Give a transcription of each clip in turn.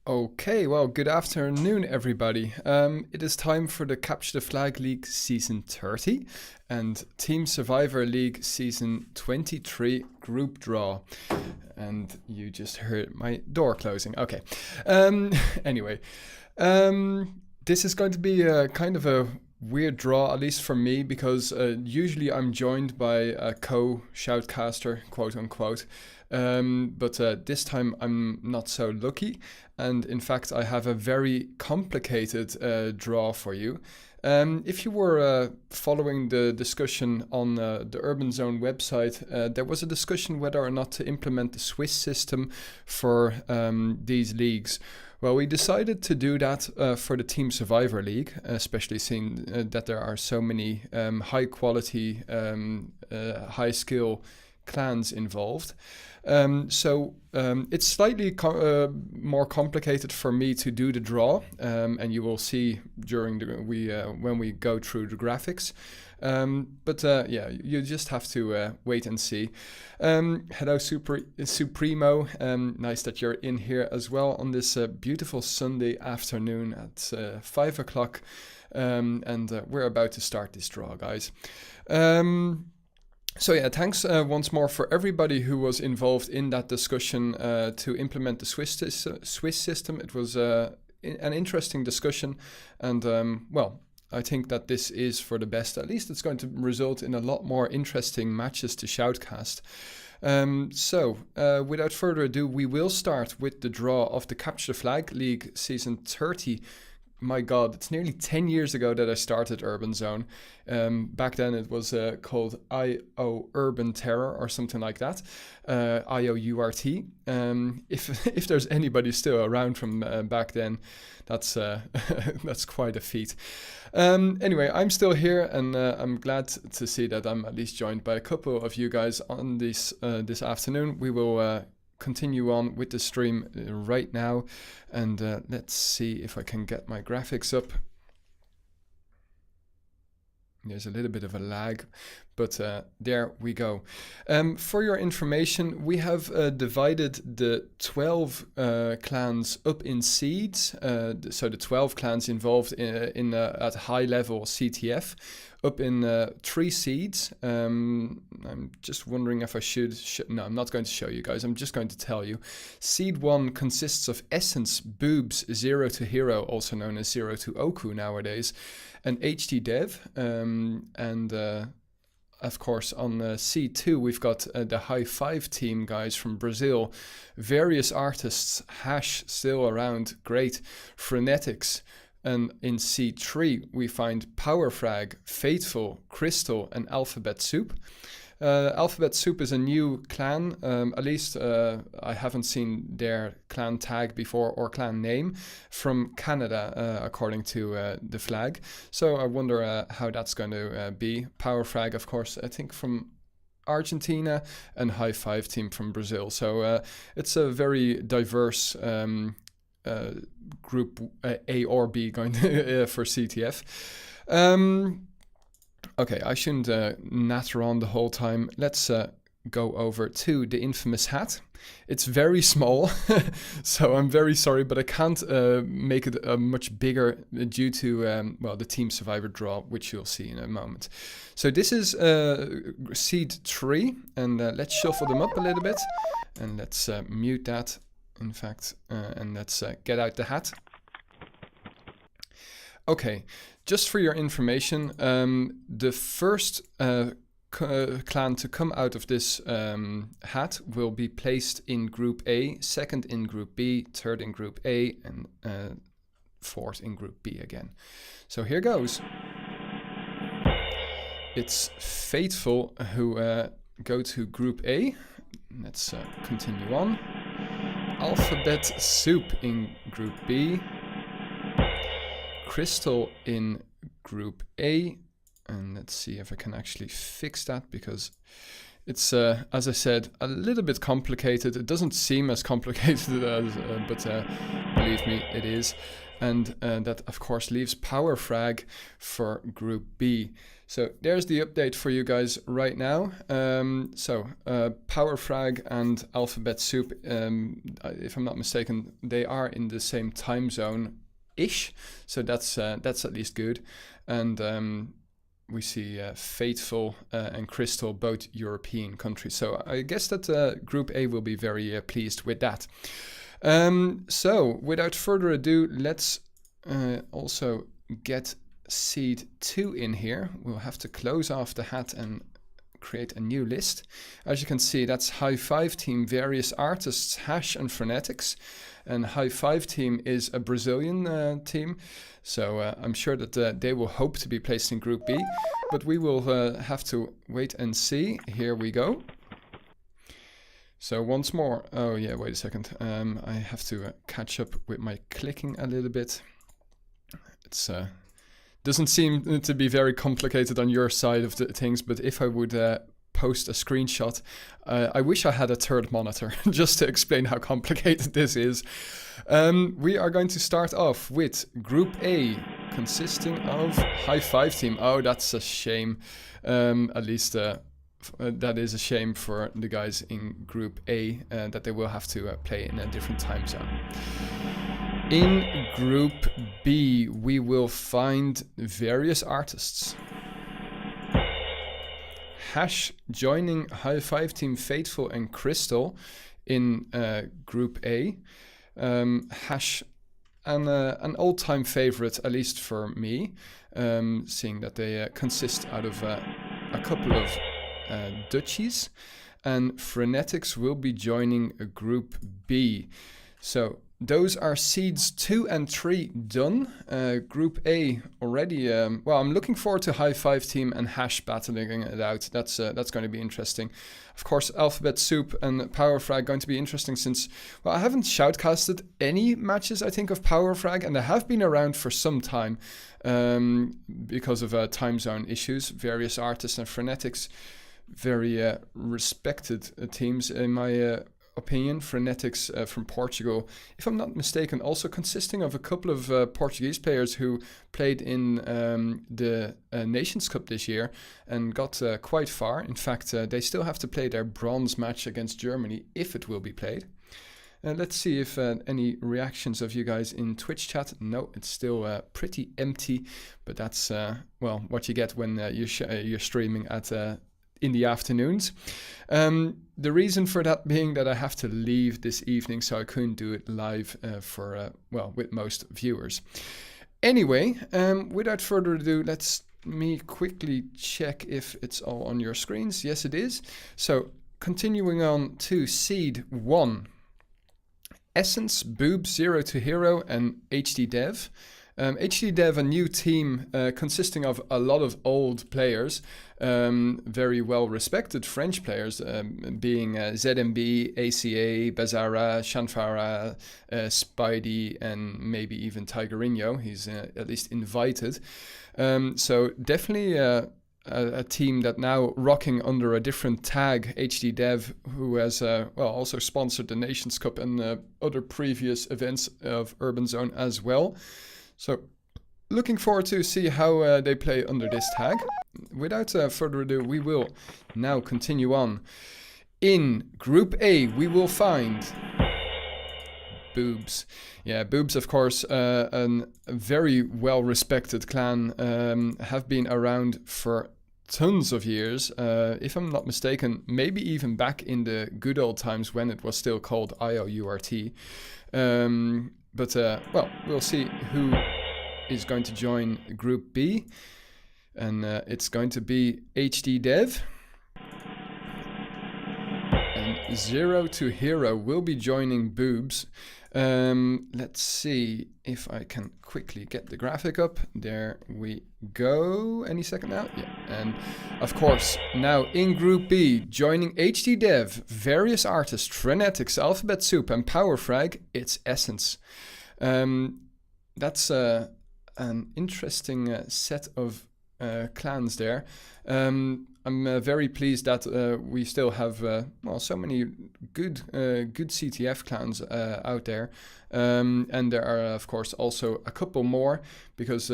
Okay, well, good afternoon, everybody. It is time for the Capture the Flag League Season 30 and Team Survivor League Season 23 Group Draw. And you just heard my door closing. Okay. Anyway, this is going to be a kind of a weird draw, at least for me, because usually I'm joined by a co-shoutcaster, quote unquote. But this time I'm not so lucky, and in fact I have a very complicated draw for you. If you were following the discussion on the Urban Zone website, there was a discussion whether or not to implement the Swiss system for these leagues. Well, we decided to do that for the Team Survivor League, especially seeing that there are so many high quality, high skill clans involved. So it's slightly more complicated for me to do the draw, and you will see during when we go through the graphics. But yeah, you just have to wait and see. Hello, Supremo. Nice that you're in here as well on this beautiful Sunday afternoon at 5 o'clock. And we're about to start this draw, guys. So yeah, thanks once more for everybody who was involved in that discussion to implement the Swiss system. It was an interesting discussion, and well, I think that this is for the best. At least it's going to result in a lot more interesting matches to shoutcast. So without further ado, we will start with the draw of the Capture the Flag League Season 30. My God, it's nearly 10 years ago that I started Urban Zone. Back then it was called IO Urban Terror or something like that. IOURT. If there's anybody still around from back then, that's that's quite a feat. Anyway, I'm still here, and I'm glad to see that I'm at least joined by a couple of you guys on this afternoon. We will continue on with the stream right now, and let's see if I can get my graphics up. There's a little bit of a lag, but there we go. For your information, we have divided the 12 clans up in seeds. So the 12 clans involved in at high level CTF up in 3 seeds. I'm just wondering if I should... No, I'm not going to show you guys. I'm just going to tell you. Seed 1 consists of Essence, Boobs, Zero to Hero, also known as Zero to Oku nowadays, and HD Dev. And of course, on C2, we've got the High Five team guys from Brazil. Various artists, Hash still around, great. Frenetics. And in C3, we find Powerfrag, Fateful, Crystal, and Alphabet Soup. Alphabet Soup is a new clan. At least I haven't seen their clan tag before or clan name, from Canada, according to the flag. So I wonder how that's going to be. Powerfrag, of course, I think from Argentina, and High Five team from Brazil. So it's a very diverse group A or B going for CTF. Okay, I shouldn't natter on the whole time. Let's go over to the infamous hat. It's very small, so I'm very sorry, but I can't make it much bigger due to, well, the Team Survivor draw, which you'll see in a moment. So this is seed 3, and let's shuffle them up a little bit, and let's mute that. In fact, and let's get out the hat. Okay, just for your information, the first clan to come out of this hat will be placed in Group A, second in Group B, third in Group A, and fourth in Group B again. So here goes. It's Fateful who go to Group A. Let's continue on. Alphabet Soup in Group B, Crystal in Group A, and let's see if I can actually fix that, because it's, as I said, a little bit complicated. It doesn't seem as complicated as, but believe me, it is. and that of course leaves PowerFrag for Group B. So there's the update for you guys right now. PowerFrag and Alphabet Soup, if I'm not mistaken, they are in the same time zone-ish, so that's at least good. And we see Fateful and Crystal, both European countries. So I guess that Group A will be very pleased with that. So without further ado, let's also get seed 2 in here. We'll have to close off the hat and create a new list. As you can see, that's High Five Team, Various Artists, Hash and Frenetics. And High Five Team is a Brazilian team, so I'm sure that they will hope to be placed in Group B, but we will have to wait and see. Here we go. So once more, oh yeah, wait a second. I have to catch up with my clicking a little bit. It's doesn't seem to be very complicated on your side of the things, but if I would post a screenshot, I wish I had a third monitor just to explain how complicated this is. We are going to start off with Group A, consisting of High Five Team. Oh, that's a shame. At least that is a shame for the guys in Group A, that they will have to play in a different time zone. In Group B, we will find Various Artists. Hash joining High Five Team, Fateful and Crystal in Group A. Hash, an old-time favorite, at least for me, seeing that they consist out of a couple of duchies. And Frenetics will be joining Group B. So those are seeds 2 and 3 done. Group A already. Well, I'm looking forward to High Five Team and Hash battling it out. That's going to be interesting. Of course, Alphabet Soup and PowerFrag going to be interesting since, well, I haven't shoutcasted any matches, I think, of PowerFrag, and they have been around for some time because of time zone issues. Various Artists and Frenetics, very respected teams in my opinion. Frenetics from Portugal, if I'm not mistaken, also consisting of a couple of Portuguese players who played in the Nations Cup this year and got quite far. In fact, they still have to play their bronze match against Germany, if it will be played. Let's see if any reactions of you guys in Twitch chat. No, it's still pretty empty, but that's well, what you get when you're streaming at in the afternoons. The reason for that being that I have to leave this evening, so I couldn't do it live for well, with most viewers. Anyway, without further ado, let's me quickly check if it's all on your screens. Yes, it is. So continuing on to seed 1. Essence, Boob, Zero to Hero and HD Dev. HD Dev, a new team consisting of a lot of old players, very well respected French players, being ZMB, ACA, Bazara, Shanfara, Spidey, and maybe even Tigerinho. He's at least invited. So definitely a team that now rocking under a different tag, HD Dev, who has well also sponsored the Nations Cup and other previous events of Urban Zone as well. So looking forward to see how they play under this tag. Without further ado, we will now continue on. In Group A, we will find Boobs. Yeah, Boobs, of course, a very well-respected clan, have been around for tons of years. If I'm not mistaken, maybe even back in the good old times when it was still called IOURT. But well, we'll see who is going to join Group B, and it's going to be HD Dev, and Zero to Hero will be joining Boobs. Let's see if I can quickly get the graphic up. There we go. Any second now? Yeah. And of course, now in Group B, joining HD Dev, Various Artists, Frenetics, Alphabet Soup, and PowerFrag, it's Essence. That's an interesting set of clans there. I'm very pleased that we still have well, so many good CTF clans out there, and there are of course also a couple more because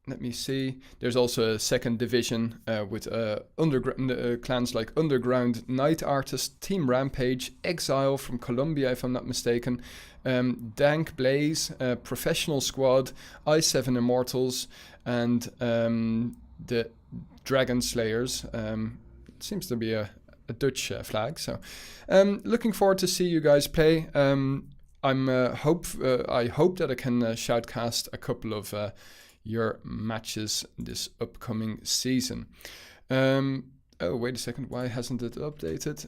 let me see. There's also a second division with underground clans like Underground, Night Artist, Team Rampage, Exile from Colombia, if I'm not mistaken, Dank Blaze, Professional Squad, I7 Immortals, and the Dragon Slayers. Seems to be a Dutch flag. So, looking forward to see you guys play. I hope that I can shoutcast a couple of your matches this upcoming season. Oh, wait a second. Why hasn't it updated?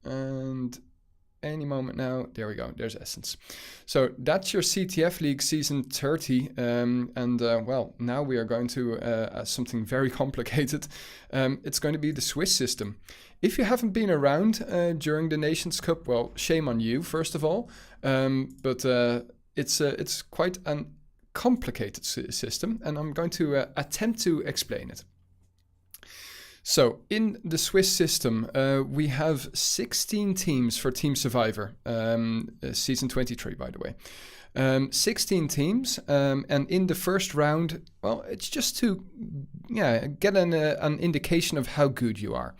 And any moment now. There we go. There's Essence. So that's your CTF League Season 30. Well, now we are going to something very complicated. It's going to be the Swiss system. If you haven't been around during the Nations Cup, well, shame on you, first of all. But it's quite an complicated system, and I'm going to attempt to explain it. So in the Swiss system, we have 16 teams for Team Survivor, season 23, by the way. 16 teams, and in the first round, well, it's just to get an indication of how good you are.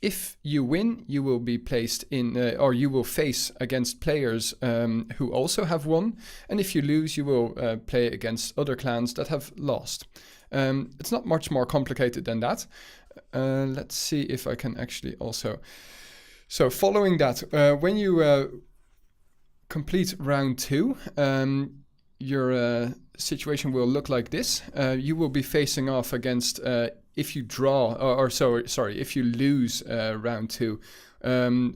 If you win, you will be placed in, or you will face against players who also have won, and if you lose, you will play against other clans that have lost. It's not much more complicated than that. Let's see if I can actually also... So following that, when you complete round 2, your situation will look like this. You will be facing off against, if you draw, if you lose round 2,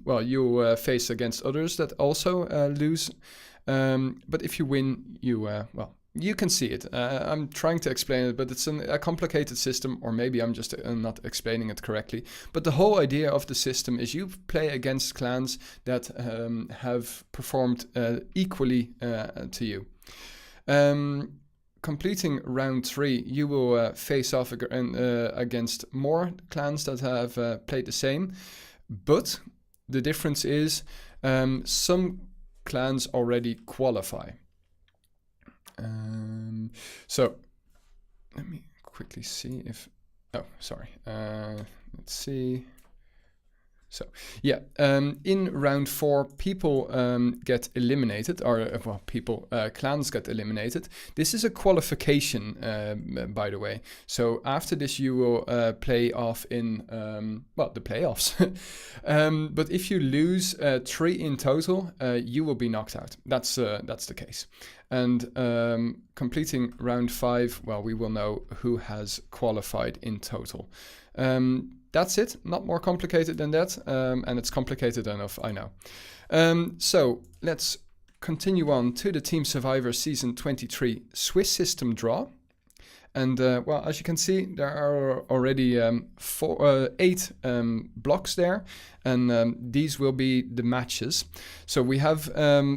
well, you'll face against others that also lose. But if you win, you, well, you can see it. I'm trying to explain it, but it's a complicated system, or maybe I'm just not explaining it correctly. But the whole idea of the system is you play against clans that have performed equally to you. Completing round 3, you will face off against more clans that have played the same. But the difference is some clans already qualify. So let me quickly see if, oh, sorry. Let's see. So yeah, in round 4, people get eliminated, or well, clans get eliminated. This is a qualification, by the way. So after this, you will play off in well, the playoffs. But if you lose 3 in total, you will be knocked out. That's the case. And completing round 5, well, we will know who has qualified in total. That's it, not more complicated than that, and it's complicated enough, I know. So let's continue on to the Team Survivor Season 23 Swiss system draw. And well, as you can see, there are already 8 blocks there, and these will be the matches. So we have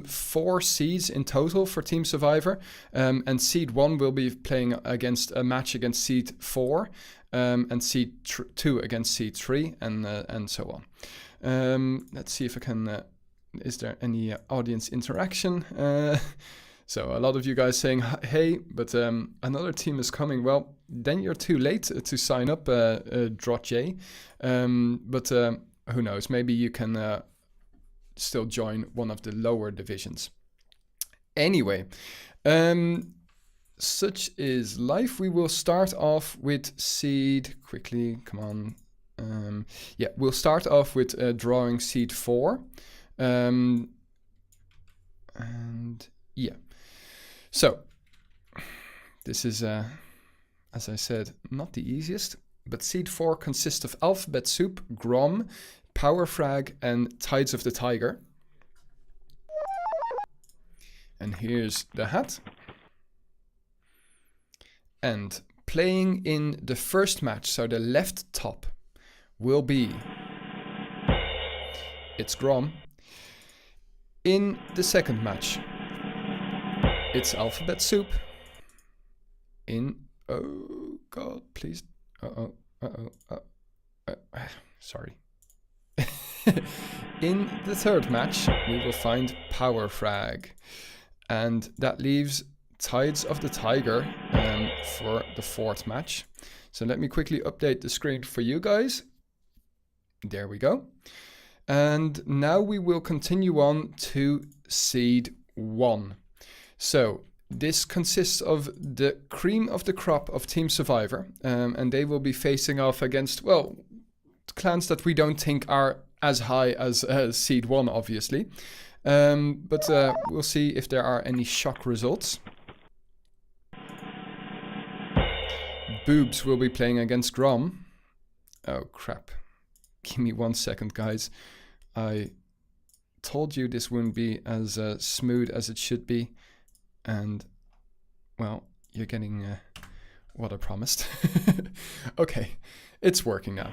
4 seeds in total for Team Survivor, and seed 1 will be playing against a match against seed 4, and seed 2 against seed 3, and so on. Let's see if I can. Is there any audience interaction? So a lot of you guys saying, hey, but another team is coming. Well, then you're too late to sign up, Drotje. But who knows? Maybe you can still join one of the lower divisions. Anyway, such is life. We will start off with seed. Quickly, come on. Yeah, we'll start off with drawing seed 4. And yeah. So, this is, as I said, not the easiest, but seed 4 consists of Alphabet Soup, Grom, Power Frag, and Tides of the Tiger. And here's the hat. And playing in the first match, so the left top, will be... It's Grom. In the second match... It's Alphabet Soup. In, oh god, please. sorry. In the third match, we will find Power Frag. And that leaves Tides of the Tiger for the fourth match. So let me quickly update the screen for you guys. There we go. And now we will continue on to Seed 1. So this consists of the cream of the crop of Team Survivor. And they will be facing off against, well, clans that we don't think are as high as Seed 1, obviously. But we'll see if there are any shock results. Boobs will be playing against Grom. Oh, crap. Give me 1 second, guys. I told you this wouldn't be as smooth as it should be. And, well, you're getting what I promised. Okay, it's working now.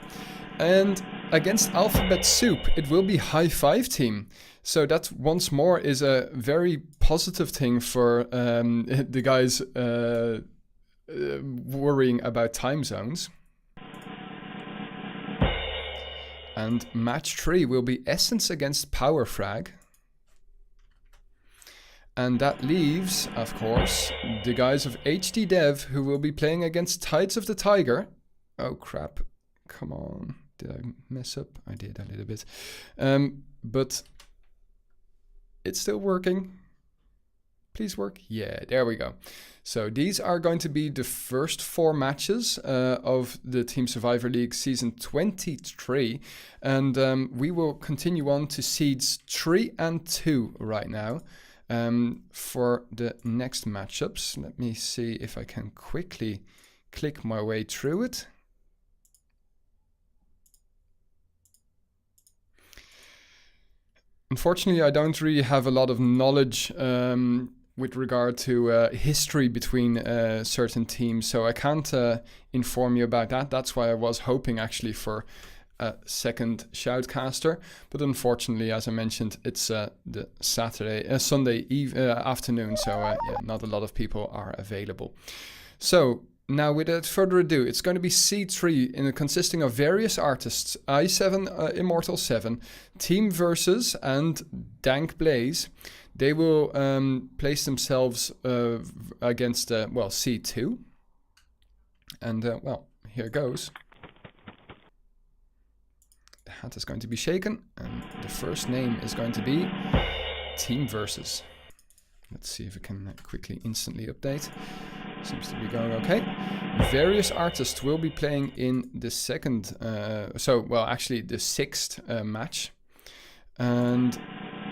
And against Alphabet Soup, it will be High Five Team. So that once more is a very positive thing for the guys worrying about time zones. And match 3 will be Essence against Power Frag. And that leaves, of course, the guys of HD Dev who will be playing against Tides of the Tiger. Oh crap, come on. Did I mess up? I did a little bit. But it's still working. Please work. Yeah, there we go. So these are going to be the first 4 matches of the Team Survivor League Season 23. And we will continue on to Seeds 3 and 2 right now for the next matchups. Let me see if I can quickly click my way through it. Unfortunately, I don't really have a lot of knowledge with regard to history between certain teams, so I can't inform you about that. That's why I was hoping actually for a second shoutcaster, but unfortunately, as I mentioned, it's the Sunday afternoon, so yeah, not a lot of people are available. So now, without further ado, it's going to be Seed 3 consisting of various artists, i7, Immortal 7, Team Versus, and Dank Blaze. They will place themselves against, well, Seed 2. And, well, here goes. The hat is going to be shaken, and the first name is going to be Team Versus. Let's see if we can quickly instantly update. Seems to be going okay. Various artists will be playing in the second, actually the 6th match. And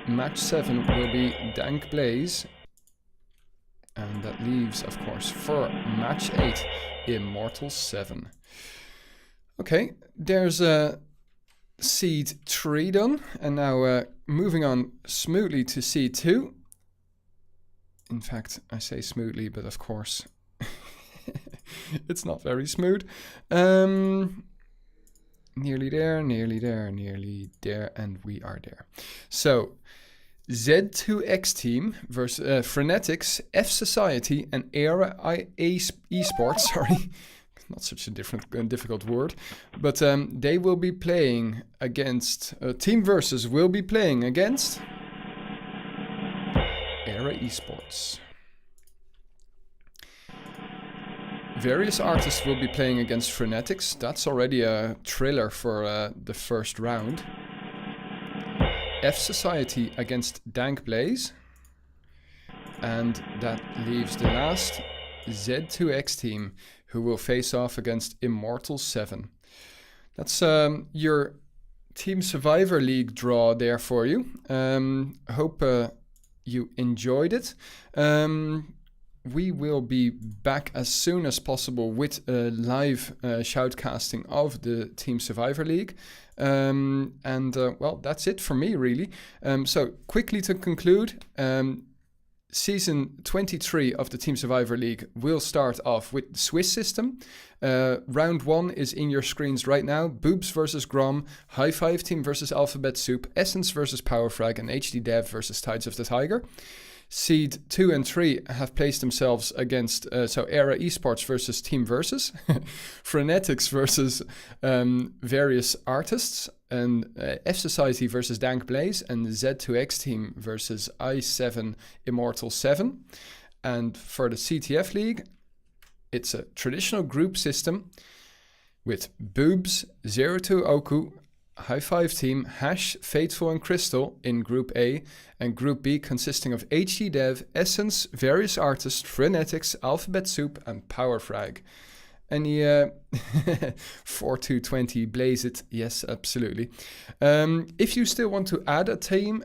match 7 will be Dank Blaze. And that leaves, of course, for match 8, Immortal 7. Okay, there's Seed 3 done. And now moving on smoothly to Seed 2. In fact, I say smoothly, but of course, it's not very smooth. Nearly there, nearly there, nearly there, and we are there. So, Z2X Team versus Frenetics, F Society, and Era Esports. Sorry, not such a difficult word, but they will be playing against Team Versus. Will be playing against Era Esports. Various artists will be playing against Frenetics. That's already a thriller for the first round. F Society against Dank Blaze. And that leaves the last Z2X team, who will face off against Immortal 7. That's your Team Survivor League draw there for you. Hope you enjoyed it. We will be back as soon as possible with a live shoutcasting of the Team Survivor League. Well, that's it for me, really. So quickly to conclude, Season 23 of the Team Survivor League will start off with the Swiss system. Round 1 is in your screens right now. Boobs versus Grom, High Five Team versus Alphabet Soup, Essence versus Power Frag, and HD Dev versus Tides of the Tiger. Seed 2 and 3 have placed themselves against, so Era Esports versus Team Versus, Frenetics versus various artists, and F Society versus Dank Blaze, and Z2X Team versus i7 Immortal 7. And for the CTF League, it's a traditional group system with Boobs, Zero2 Oku, High Five Team, Hash, Fateful and Crystal in Group A, and Group B consisting of HD Dev, Essence, various artists, Frenetics, Alphabet Soup, and Powerfrag. Any 4220 Blaze it? Yes, absolutely. If you still want to add a team,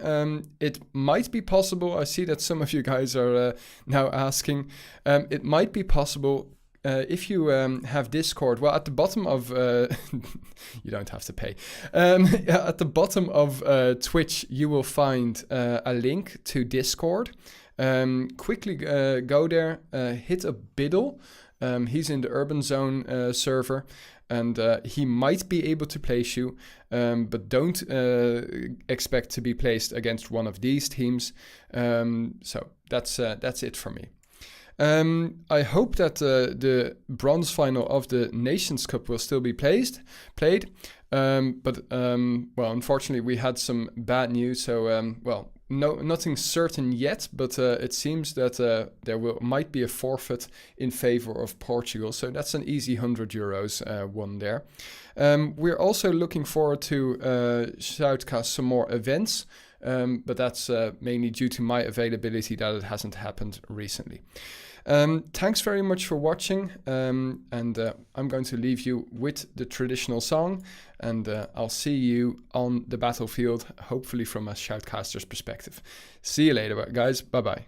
it might be possible. I see that some of you guys are now asking. It might be possible if you have Discord. Well, at the bottom of you don't have to pay. At the bottom of Twitch, you will find a link to Discord. Quickly go there, hit a biddle. He's in the Urban Zone server, and he might be able to place you, but don't expect to be placed against one of these teams. So that's it for me. I hope that the bronze final of the Nations Cup will still be played. But unfortunately, we had some bad news. So, nothing certain yet. But it seems that there might be a forfeit in favor of Portugal. So that's an easy €100 won there. We're also looking forward to shoutcast some more events. But that's mainly due to my availability that it hasn't happened recently. Thanks very much for watching, and I'm going to leave you with the traditional song, and I'll see you on the battlefield, hopefully from a shoutcaster's perspective. See you later, guys. Bye-bye.